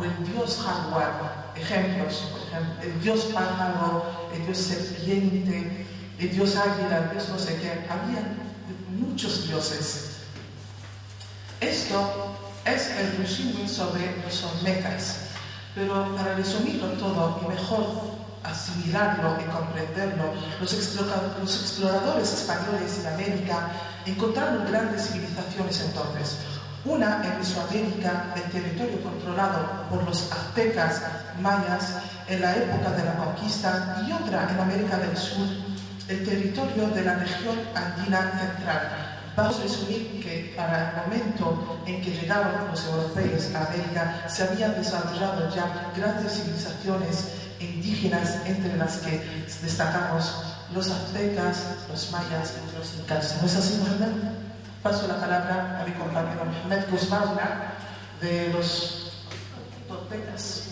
o el dios jaguar. Ejemplos, por ejemplo, el dios pájaro, el dios serpiente, el dios águila, el dios no sé qué. Había muchos dioses. Esto es el resumen sobre los olmecas, pero para resumirlo todo y mejor asimilarlo y comprenderlo, los exploradores españoles de América encontraron grandes civilizaciones entonces. Una en Mesoamérica, el territorio controlado por los aztecas mayas en la época de la conquista, y otra en América del Sur, el territorio de la región andina central. Vamos a resumir que para el momento en que llegaron los europeos a América se habían desarrollado ya grandes civilizaciones indígenas, entre las que destacamos los aztecas, los mayas y los incas. ¿No es así, Mohamed? Paso la palabra a mi compañero Mohamed Guzmán de los toltecas.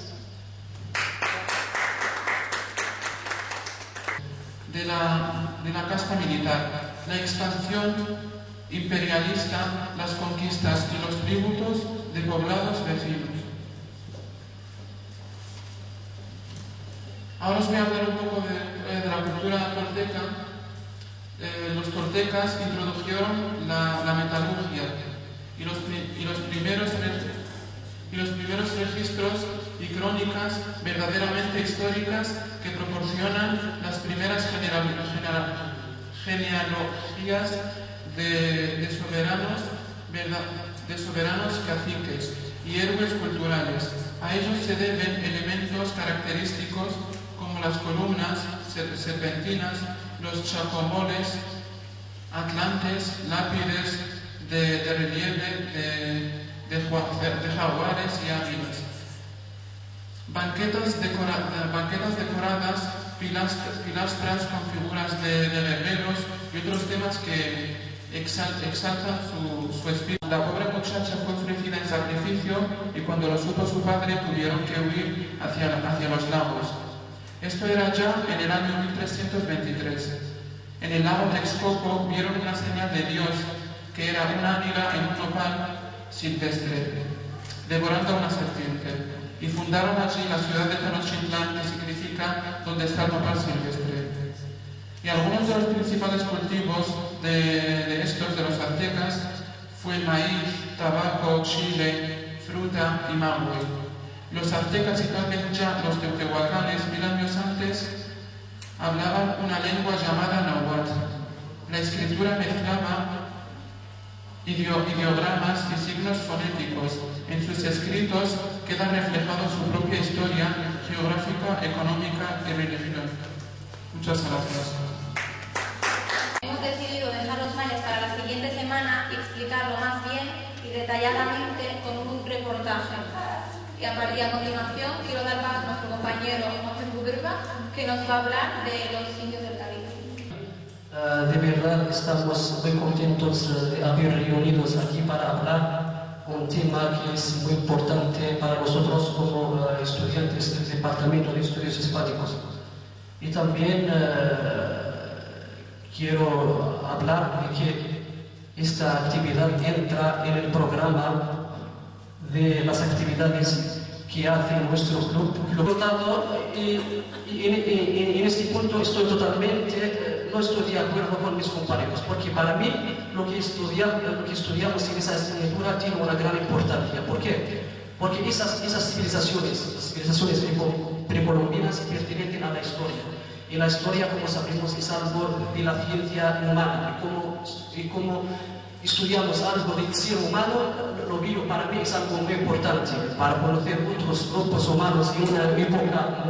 De la casta militar, la expansión imperialista, las conquistas y los tributos de poblados vecinos. Ahora os voy a hablar un poco de la cultura tolteca. Los toltecas introdujeron la metalurgia y los primeros registros y crónicas verdaderamente históricas que proporcionan las primeras genealogías de soberanos caciques y héroes culturales. A ellos se deben elementos característicos como las columnas serpentinas, los chacomoles, atlantes, lápides de relieve de jaguares y águilas, banquetas decoradas, pilastras con figuras de guerreros y otros temas que exaltan su espíritu. La pobre muchacha fue ofrecida en sacrificio y cuando lo supo su padre tuvieron que huir hacia los lagos. Esto era ya en el año 1323. En el lago de Texcoco vieron una señal de Dios, que era una águila en un nopal silvestre, devorando a una serpiente, y fundaron allí la ciudad de Tenochtitlán, que significa donde está el nopal silvestre. Y algunos de los principales cultivos de los aztecas fue maíz, tabaco, chile, fruta y mango. Los aztecas y tal vez ya los teotihuacanes 1000 años antes hablaban una lengua llamada náhuatl. La escritura mezclaba ideogramas y signos fonéticos. En sus escritos queda reflejado su propia historia geográfica, económica y religiosa. Muchas gracias. Hemos decidido dejar los mayas para la siguiente semana y explicarlo más bien y detalladamente con un reportaje. Y a continuación quiero dar paso a nuestro compañero Mohamed Guzmán, que nos va a hablar de los indios del Caribe. De verdad estamos muy contentos de haber reunidos aquí para hablar un tema que es muy importante para nosotros como estudiantes del Departamento de Estudios Hispánicos. Y también quiero hablar de que esta actividad entra en el programa de las actividades que hace nuestro club. Por lo tanto, en este punto no estoy de acuerdo con mis compañeros, porque para mí lo que estudiamos en esa asignatura tiene una gran importancia. ¿Por qué? Porque esas civilizaciones, las civilizaciones precolombinas, pertenecen a la historia. Y la historia, como sabemos, es algo de la ciencia humana. Y como estudiamos algo del ser humano, lo veo para mí es algo muy importante para conocer otros grupos humanos en una época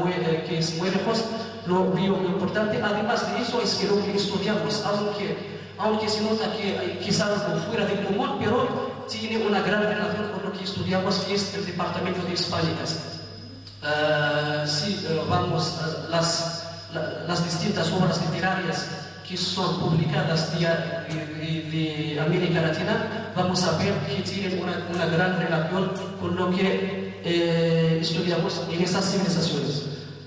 que es muy lejos. Lo veo muy importante. Además de eso, es que lo que estudiamos, aunque se nota que es algo fuera del común, pero tiene una gran relación con lo que estudiamos, que es el Departamento de Hispánicas. Vamos las distintas obras literarias que son publicadas de América Latina, vamos a ver que tienen una gran relación con lo que estudiamos en esas civilizaciones.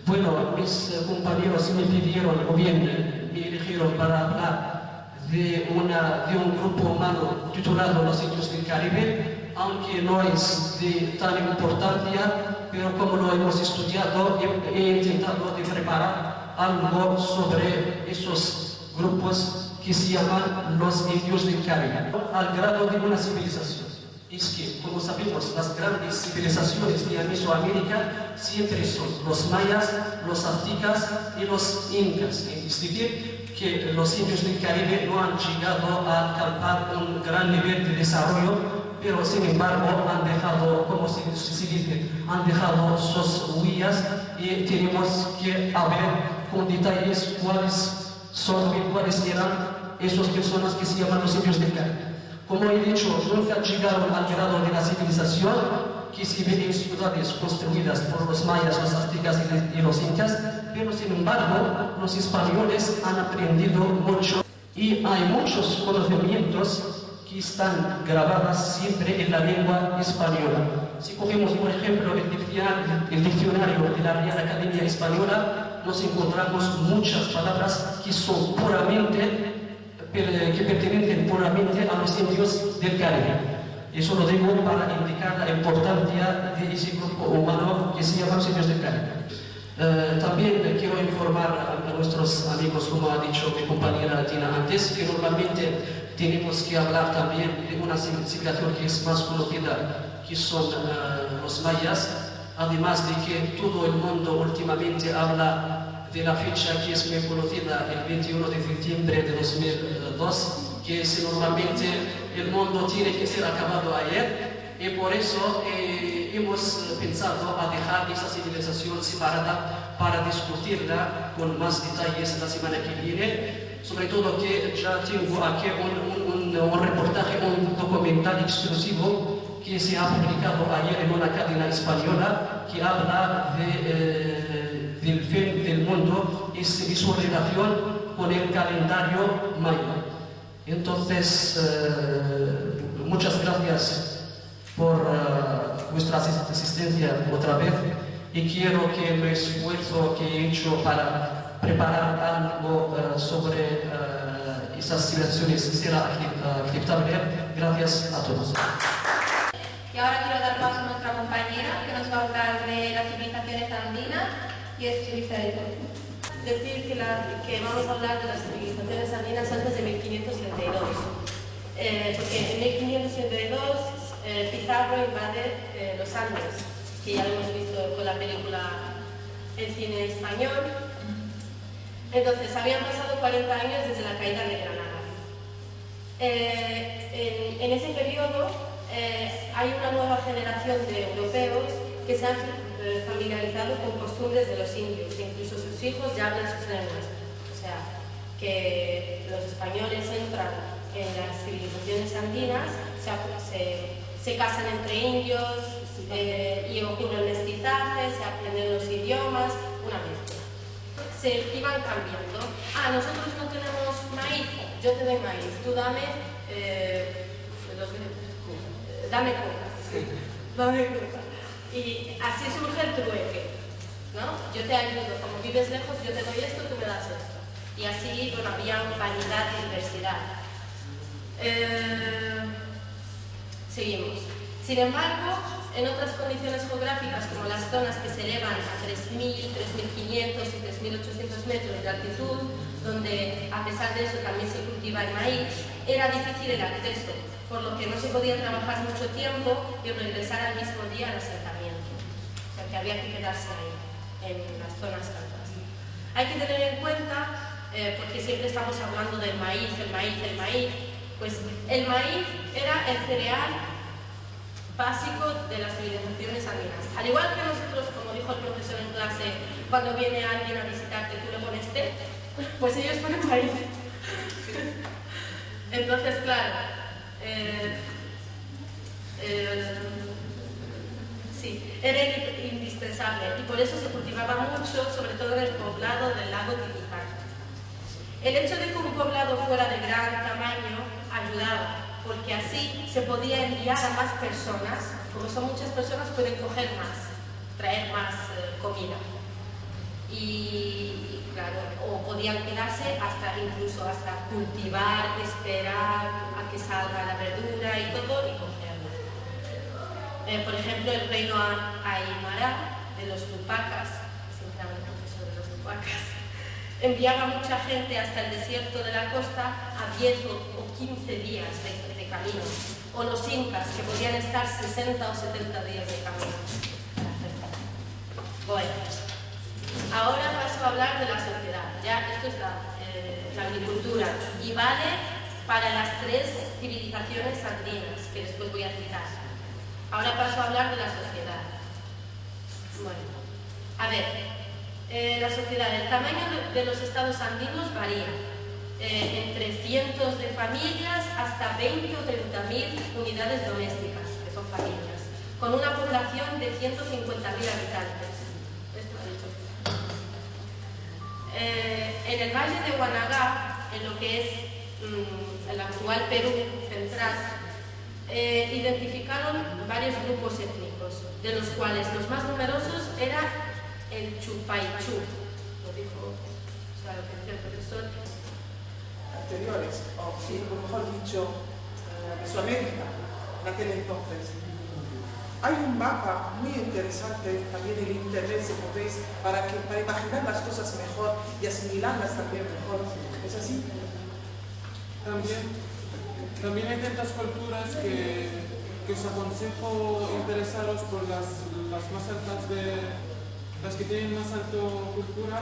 Bueno, mis compañeros me pidieron, o bien me eligieron para hablar de un grupo humano titulado Los Indios del Caribe. aunque no es de tan importancia, pero como lo hemos estudiado, he intentado de preparar algo sobre esos grupos que se llaman los indios del Caribe, al grado de una civilización. Es que, como sabemos, las grandes civilizaciones de Mesoamérica siempre son los mayas, los aztecas y los incas. Es decir, que los indios del Caribe no han llegado a alcanzar un gran nivel de desarrollo, pero sin embargo han dejado, como se dice, han dejado sus huellas y tenemos que ver con detalles cuáles eran esas personas que se llaman los indios del Caribe. Como he dicho, nunca llegaron al grado de la civilización que se ve en ciudades construidas por los mayas, los aztecas y los incas, pero sin embargo los españoles han aprendido mucho y hay muchos conocimientos que están grabados siempre en la lengua española. Si cogemos, por ejemplo, el diccionario de la Real Academia Española, nos encontramos muchas palabras que son que pertenecen puramente a los indios del Caribe. Eso lo digo para indicar la importancia de ese grupo humano que se llama los indios del Caribe. También quiero informar a nuestros amigos, como ha dicho mi compañera Tina antes, que normalmente tenemos que hablar también de una civilización que es más conocida, que son los mayas, además de que todo el mundo últimamente habla de la fecha que es muy conocida, el 21 de septiembre de 2002, que es normalmente el mundo tiene que ser acabado ayer, y por eso hemos pensado a dejar esa civilización separada para discutirla con más detalles la semana que viene, sobre todo que ya tengo aquí un reportaje, un documental exclusivo que se ha publicado ayer en una cadena española que habla del fin del mundo y su relación con el calendario maya. Entonces, muchas gracias por vuestra asistencia otra vez y quiero que el esfuerzo que he hecho para preparar algo sobre esas civilizaciones será aceptable. Gracias a todos. Y ahora quiero dar paso a nuestra compañera que nos va a hablar de las civilizaciones andinas y es Elizabeth. Decir que vamos a hablar de las civilizaciones andinas antes de 1532. Porque en 1532 Pizarro invade los Andes, que ya lo hemos visto con la película El cine español. Entonces, habían pasado 40 años desde la caída de Granada. En ese periodo hay una nueva generación de europeos que se han familiarizado con costumbres de los indios, incluso sus hijos ya hablan sus lenguas. O sea, que los españoles entran en las civilizaciones andinas, se casan entre indios y ocurre el mestizaje, se aprenden los idiomas, una mezcla. Se iban cambiando. Nosotros no tenemos maíz, yo te doy maíz, tú dame coca. Dame coca. Y así surge el trueque, ¿no? Yo te ayudo, como vives lejos, yo te doy esto, tú me das esto. Y así, bueno, había variedad y diversidad. Seguimos. Sin embargo, en otras condiciones geográficas, como las zonas que se elevan a 3.000, 3.500 y 3.800 metros de altitud, donde a pesar de eso también se cultiva el maíz, era difícil el acceso, por lo que no se podía trabajar mucho tiempo y regresar al mismo día al asentamiento. O sea que había que quedarse ahí, en las zonas altas. Hay que tener en cuenta, porque siempre estamos hablando del maíz, pues el maíz era el cereal básico de las civilizaciones andinas. Al igual que nosotros, como dijo el profesor en clase, cuando viene alguien a visitarte tú le pones té, pues ellos ponen maíz. Entonces, claro, sí, era indispensable y por eso se cultivaba mucho, sobre todo en el poblado del lago Titicaca. El hecho de que un poblado fuera de gran tamaño ayudaba, porque así se podía enviar a más personas. Como son muchas personas, pueden coger más, traer más comida. Y claro, o podían quedarse incluso hasta cultivar, esperar a que salga la verdura y todo y cogerla. por ejemplo, el reino Aymara de los Tupacas, siempre hablo el profesor de los Tupacas, enviaba mucha gente hasta el desierto de la costa a 10 o 15 días de camino, o los incas, que podían estar 60 o 70 días de camino. Bueno, ahora paso a hablar de la sociedad. Ya esto es la agricultura y vale para las 3 civilizaciones andinas que después voy a citar. Ahora paso a hablar de la sociedad. Bueno, a ver, la sociedad, el tamaño de los estados andinos varía entre cientos de familias hasta 20 o 30.000 unidades domésticas, que son familias, con una población de 150.000 habitantes. Esto ha dicho. En el valle de Huanaga, en lo que es el actual Perú central, identificaron varios grupos étnicos, de los cuales los más numerosos eran el Chupaichú, lo dijo, o sea, lo que decía el profesor. Anteriores, o sí, o mejor dicho, Mesoamérica, en aquel entonces. Hay un mapa muy interesante también en internet, si podéis, para imaginar las cosas mejor y asimilarlas también mejor. ¿Es así? También hay tantas culturas que os aconsejo interesaros por las más altas las que tienen más alto cultura,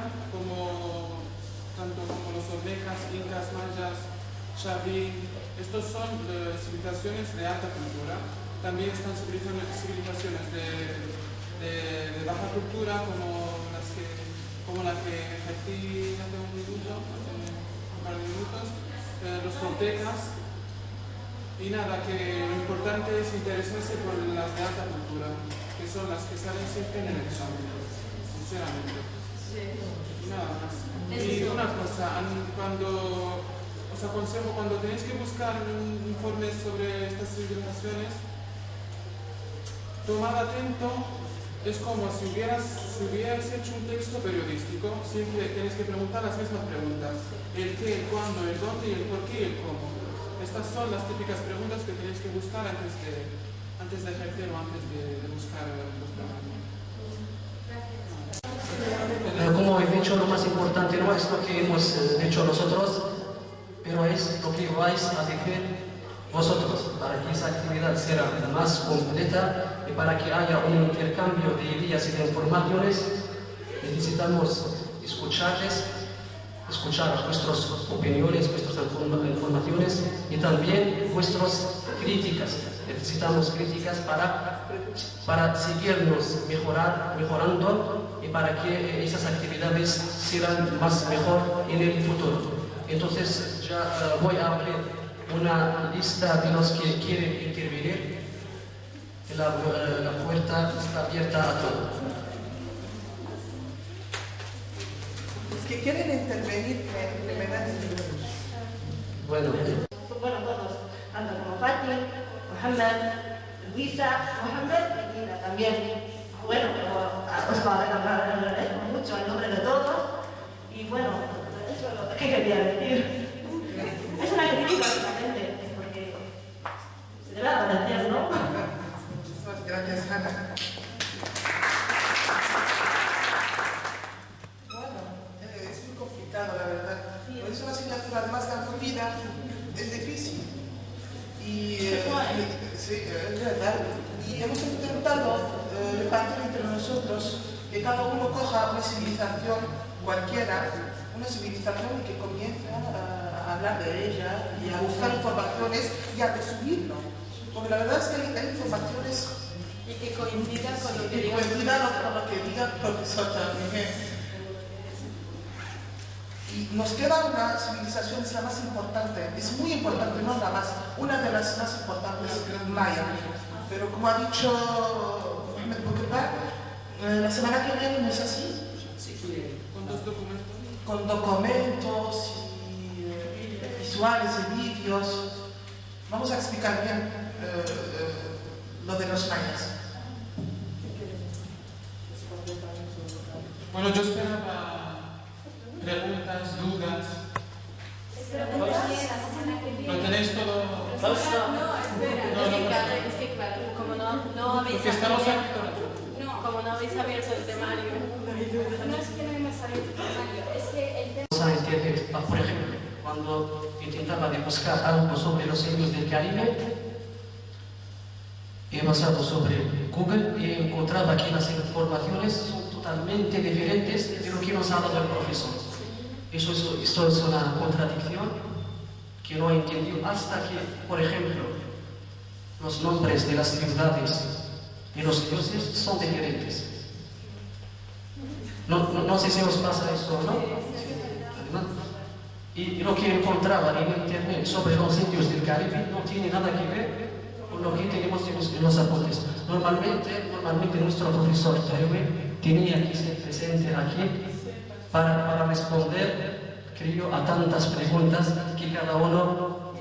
tanto como los olmecas, incas, mayas, xaví. Estos son civilizaciones de alta cultura. También están civilizaciones de baja cultura, como la que ejercí hace un par de minutos, los toltecas. Y nada, que lo importante es interesarse por las de alta cultura, que son las que salen siempre en el examen, sinceramente. Sí. Nada más. Y una cosa, os aconsejo, cuando tenéis que buscar informes sobre estas civilizaciones, tomad atento, es como si hubierais hecho un texto periodístico, siempre tenéis que preguntar las mismas preguntas: el qué, el cuándo, el dónde, y el por qué y el cómo. Estas son las típicas preguntas que tenéis que buscar antes de ejercer o antes de buscar los trabajos. Como he dicho, lo más importante no es lo que hemos hecho nosotros, pero es lo que vais a decir vosotros, para que esa actividad sea más completa y para que haya un intercambio de ideas y de informaciones. Necesitamos escucharles, escuchar vuestras opiniones, vuestras informaciones y también vuestras críticas. Necesitamos críticas para seguirnos mejorando y para que esas actividades sean mejor en el futuro. Entonces ya voy a abrir una lista de los que quieren intervenir. La puerta está abierta a todos. Los que quieren intervenir, que me dan minutos. Bueno, todos, tanto como Fati, Mohamed, Luisa, Mohamed y Nina también. Bueno, os va a agradezco mucho en nombre de todos. Y bueno, eso es lo que quería decir. Es una crítica básicamente, porque se debe agradecer, ¿no? Muchas gracias, Ana. Bueno, es muy complicado, la verdad. Por eso la asignatura más de acogida es difícil. Y sí, es verdad. Y hemos intentado repartir entre nosotros que cada uno coja una civilización cualquiera, una civilización que comience a hablar de ella y a buscar informaciones y a resumirlo. Porque la verdad es que hay informaciones Y que coincida con lo que y coincida con lo que diga el profesor también. Y nos queda una civilización, es la más importante, es muy importante, no la más, una de las más importantes, maya. Pero como ha dicho Mohamed Boukebak, la semana que viene, ¿no es así? Sí, con 2 documentos. Con documentos y visuales y vídeos. Vamos a explicar bien lo de los mayas. Bueno, yo esperaba preguntas, dudas. ¿Lo tenéis todo? No, espera. No, Es que claro, como como no habéis Porque estamos abierto, aquí para... como no habéis abierto el temario. No es que no hemos abierto el temario, es que el tema... A Internet, por ejemplo, cuando intentaba de buscar algo sobre los indios del Caribe, he pasado sobre Google y he encontrado aquí las informaciones son totalmente diferentes de lo que nos ha dado el profesor. Eso es una contradicción que no he entendido hasta que, por ejemplo, los nombres de las ciudades y los dioses son diferentes. No sé si os pasa eso o no. Y lo que encontraba en internet sobre los indios del Caribe no tiene nada que ver con lo que tenemos en los apuntes. Normalmente nuestro profesor tenía que ser presente aquí para responder, creo, a tantas preguntas que cada uno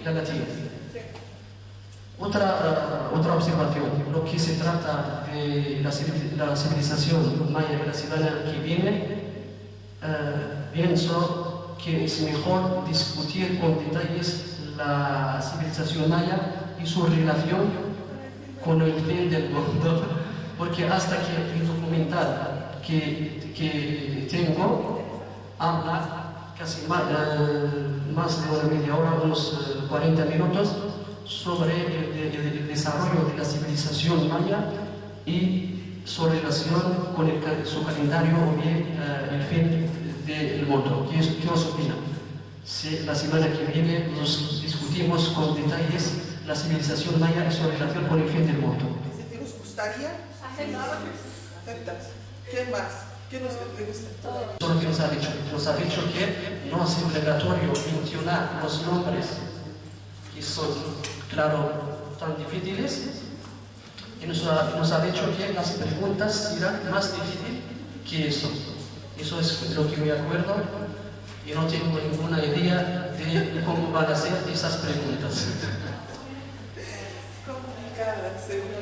la tiene. Otra observación, lo que se trata de la civilización maya brasileña que viene, pienso que es mejor discutir con detalles la civilización maya y su relación con el fin del mundo, porque hasta que el documental que tengo habla casi más de una media hora, unos 40 minutos, sobre el desarrollo de la civilización maya y su relación con su calendario o bien el fin del mundo. ¿Qué os opina? Si la semana que viene nos discutimos con detalles la civilización maya y su relación con el fin del mundo. ¿Te gustaría? ¿Aceptas? ¿Qué más? ¿Qué nos gusta? Solo que nos ha dicho que no es obligatorio mencionar los nombres que son, claro, tan difíciles, y nos ha dicho que las preguntas serán más difíciles que eso. Eso es lo que me acuerdo y no tengo ninguna idea de cómo van a ser esas preguntas. Complicadas, seguro.